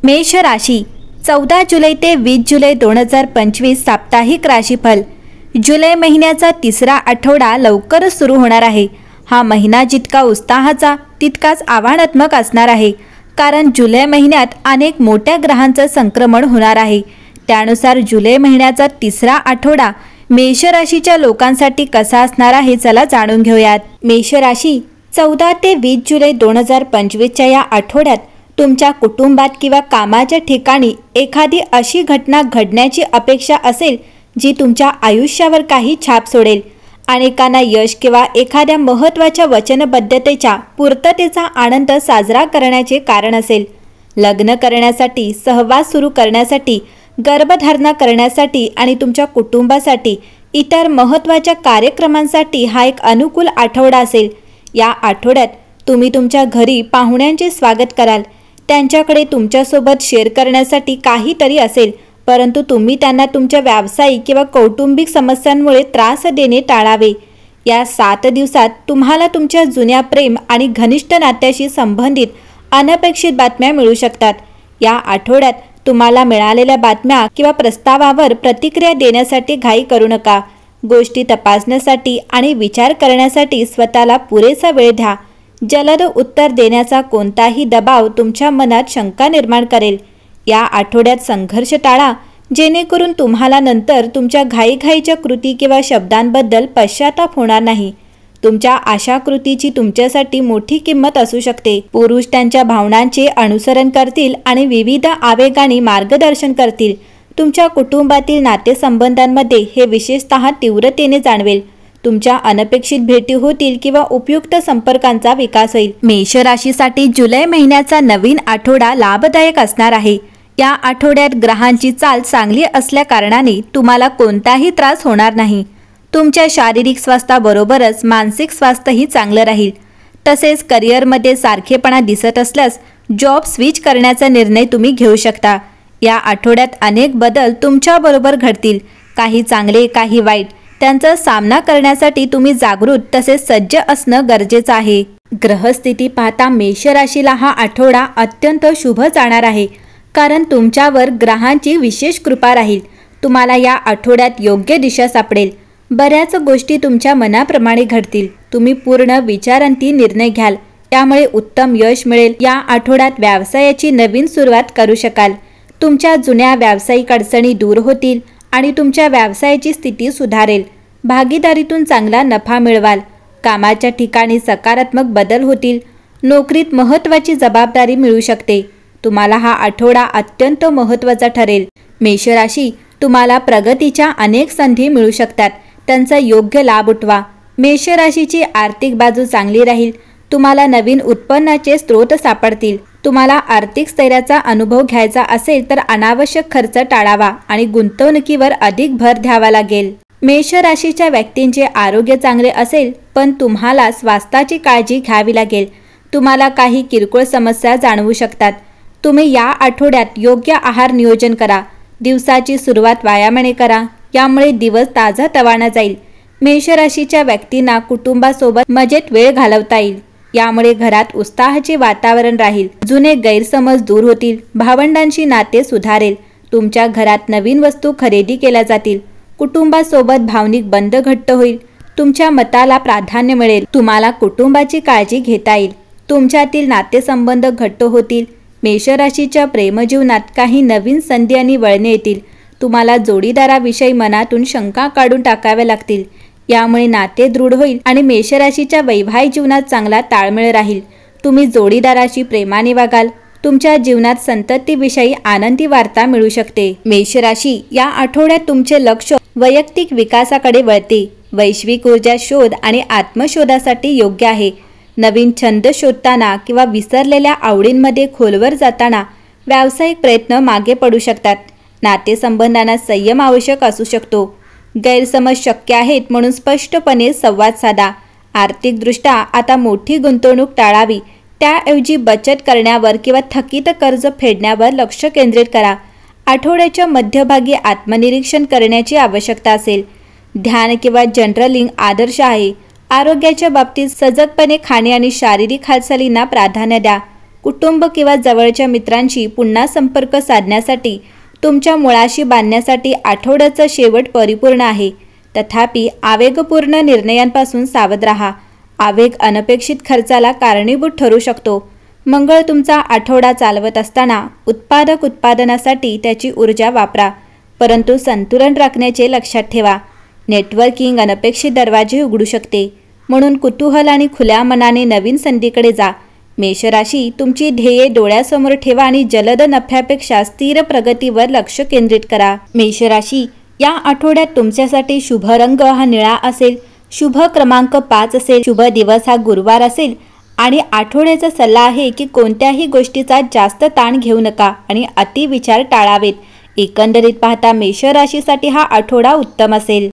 मेष राशी 14 जुलै ते 20 जुलै 2025 साप्ताहिक राशीफल। जुलै महिन्याचा तिसरा आठवडा लवकरच सुरू होणार आहे। हा महिना जितका उत्साहाचा तितकाच आव्हानात्मक असणार आहे, कारण जुलै महिन्यात अनेक मोठ्या ग्रहांचं संक्रमण होणार आहे। त्यानुसार जुलै महिन्याचा तिसरा आठवडा मेष राशीच्या लोकांसाठी कसा असणार आहे, चला जाणून घेऊयात। मेष राशी 14 ते 20 जुलै 2025 या आठवड्यात तुमच्या कुटुंबात किंवा कामाच्या ठिकाणी एखादी अशी घटना घडण्याची अपेक्षा असेल जी तुमच्या आयुष्यावर काही छाप सोडेल। अनेकांना यश किंवा एखाद्या महत्त्वाच्या वचनबद्धतेच्या पूर्ततेचा आनंद साजरा करण्याचे कारण असेल। लग्न करण्यासाठी, सहवास सुरू करण्यासाठी, गर्भधारणा करण्यासाठी आणि तुमच्या कुटुंबासाठी इतर महत्त्वाच्या कार्यक्रमांसाठी हा एक अनुकूल आठवडा असेल। या आठवड्यात तुम्ही तुमच्या घरी पाहुण्यांचे स्वागत कराल। त्यांच्याकडे तुमच्यासोबत शेअर करण्यासाठी काहीतरी असेल, परंतु तुम्ही त्यांना तुमच्या व्यावसायिक किंवा कौटुंबिक समस्यांमुळे त्रास देणे टाळावे। या 7 दिवसात तुम्हाला तुमच्या जुन्या प्रेम आणि घनिष्ठ नात्याशी संबंधित अनपेक्षित बातम्या मिळू शकतात। या आठवड्यात तुम्हाला मिळालेल्या बातम्या किंवा प्रस्तावावर प्रतिक्रिया देण्यासाठी घाई करू नका। गोष्टी तपासण्यासाठी आणि विचार करण्यासाठी स्वतःला पुरेसा वेळ द्या। जलद उत्तर देण्याचा कोणताही दबाव तुमच्या मनात शंका निर्माण करेल। या आठवड्यात संघर्ष टाळा, जेणेकरून तुम्हाला नंतर तुमच्या घाईघाईच्या कृती किंवा शब्दांबद्दल पश्चाताप होणार नाही। तुमच्या अशा कृतीची तुमच्यासाठी मोठी किंमत असू शकते। पुरुष त्यांच्या भावनांचे अनुसरण करतील आणि विविध आवेगांनी मार्गदर्शन करतील। तुमच्या कुटुंबातील नातेसंबंधांमध्ये हे विशेषतः तीव्रतेने जाणवेल। तुमच्या अनपेक्षित भेटी होतील किंवा उपयुक्त संपर्कांचा विकास होईल। मेष राशीसाठी जुलै महिन्याचा नवीन आठवडा लाभदायक असणार आहे। या आठवड्यात ग्रहांची चाल चांगली असल्या कारणाने तुम्हाला कोणताही त्रास होणार नाही। तुमच्या शारीरिक स्वास्थ्याबरोबरच मानसिक स्वास्थ्यही चांगलं राहील। तसेच करिअरमध्ये सारखेपणा दिसत असल्यास जॉब स्विच करण्याचा निर्णय तुम्ही घेऊ शकता। या आठवड्यात अनेक बदल तुमच्याबरोबर घडतील, काही चांगले काही वाईट। त्यांचा सामना करण्यासाठी तुम्ही जागृत तसेच सज्ज असणं गरजेचं आहे। ग्रहस्थिती पाहता मेष राशीला हा आठवडा अत्यंत शुभ जाणार आहे, कारण तुमच्यावर ग्रहांची विशेष कृपा राहील। तुम्हाला या आठवड्यात योग्य दिशा सापडेल। बऱ्याच गोष्टी तुमच्या मनाप्रमाणे घडतील। तुम्ही पूर्ण विचारांती निर्णय घ्याल, त्यामुळे उत्तम यश मिळेल। या आठवड्यात व्यवसायाची नवीन सुरुवात करू शकाल। तुमच्या जुन्या व्यावसायिक अडचणी दूर होतील आणि तुमच्या व्यवसायाची स्थिती सुधारेल। भागीदारीतून चांगला नफा मिळवाल। कामाच्या ठिकाणी सकारात्मक बदल होतील। नोकरीत महत्त्वाची जबाबदारी मिळू शकते। तुम्हाला हा आठवडा अत्यंत महत्त्वाचा ठरेल। मेष राशी, तुम्हाला प्रगतीच्या अनेक संधी मिळू शकतात, त्यांचा योग्य लाभ उठवा। मेष राशीची आर्थिक बाजू चांगली राहील। तुम्हाला नवीन उत्पन्नाचे स्रोत सापडतील। तुम्हाला आर्थिक स्थैर्याचा अनुभव घ्यायचा असेल तर अनावश्यक खर्च टाळावा आणि गुंतवणुकीवर अधिक भर द्यावा लागेल। मेष राशीच्या व्यक्तींचे आरोग्य चांगले असेल, पण तुम्हाला स्वास्थ्याची काळजी घ्यावी लागेल। तुम्हाला काही किरकोळ समस्या जाणवू शकतात। तुम्ही या आठवड्यात योग्य आहार नियोजन करा। दिवसाची सुरुवात व्यायामाने करा, यामुळे दिवस ताजातवाना जाईल। मेष राशीच्या व्यक्तींना कुटुंबासोबत मजेत वेळ घालवता येईल। यामुळे घरात उत्साहाचे वातावरण राहील। जुने गैरसमज दूर होतील। भावंडांशी नाते सुधारेल। तुमच्या घरात नवीन वस्तू खरेदी केल्या जातील। कुटुंबासोबत भावनिक बंध घट्ट होईल। तुमच्या मताला प्राधान्य मिळेल। तुम्हाला कुटुंबाची काळजी घेता येईल। तुमच्यातील नातेसंबंध घट्ट होतील। मेष राशीच्या प्रेमजीवनात काही नवीन संधी आणि वळणे येतील। तुम्हाला जोडीदाराविषयी मनातून शंका काढून टाकाव्या लागतील। यामुळे नाते दृढ होईल आणि मेष राशीच्या वैवाहिक जीवनात चांगला ताळमेळ राहील। तुम्ही जोडीदाराशी प्रेमाने वागाल। तुमच्या जीवनात संततीविषयी आनंदी वार्ता मिळू शकते। मेष राशी, या आठवड्यात तुमचे लक्ष वैयक्तिक विकासाकडे वळते। वैश्विक ऊर्जा शोध आणि आत्मशोधासाठी योग्य आहे। नवीन छंद शोधताना किंवा विसरलेल्या आवडींमध्ये खोलवर जाताना व्यावसायिक प्रयत्न मागे पडू शकतात। नातेसंबंधांना संयम आवश्यक असू शकतो। गैरसमज शक्य आहेत, म्हणून स्पष्टपणे संवाद साधा। आर्थिकदृष्ट्या आता मोठी गुंतवणूक टाळावी। त्याऐवजी बचत करण्यावर किंवा थकीत कर्ज फेडण्यावर लक्ष केंद्रित करा। आठवड्याच्या मध्यभागी आत्मनिरीक्षण करण्याची आवश्यकता असेल। ध्यान किंवा जर्नलिंग आदर्श आहे। आरोग्याच्या बाबतीत सजगपणे खाणे आणि शारीरिक हालचालींना प्राधान्य द्या। कुटुंब किंवा जवळच्या मित्रांशी पुन्हा संपर्क साधण्यासाठी, तुमच्या मुळाशी बांधण्यासाठी आठवड्याचा शेवट परिपूर्ण आहे. तथापि आवेगपूर्ण निर्णयांपासून सावध राहा. आवेग अनपेक्षित खर्चाला कारणीभूत ठरू शकतो. मंगळ तुमचा आठवडा चालवत असताना उत्पादक उत्पादनासाठी त्याची ऊर्जा वापरा, परंतु संतुलन राखण्याचे लक्षात ठेवा. नेटवर्किंग अनपेक्षित दरवाजे उघडू शकते, म्हणून कुतूहल आणि खुल्या मनाने नवीन संधीकडे जा. मेषराशी तुमची ध्येये डोळ्यासमोर ठेवा आणि जलद नफ्यापेक्षा स्थिर प्रगतीवर लक्ष केंद्रित करा. मेषराशी, या आठवड्यात तुमच्यासाठी शुभ रंग हा निळा असेल, शुभ क्रमांक 5 असेल, शुभ दिवस हा गुरुवार असेल आणि आठवड्याचा सल्ला आहे की कोणत्याही गोष्टीचा जास्त ताण घेऊ नका आणि अतिविचार टाळावेत. एकंदरीत पाहता मेष राशीसाठी हा आठवडा उत्तम असेल.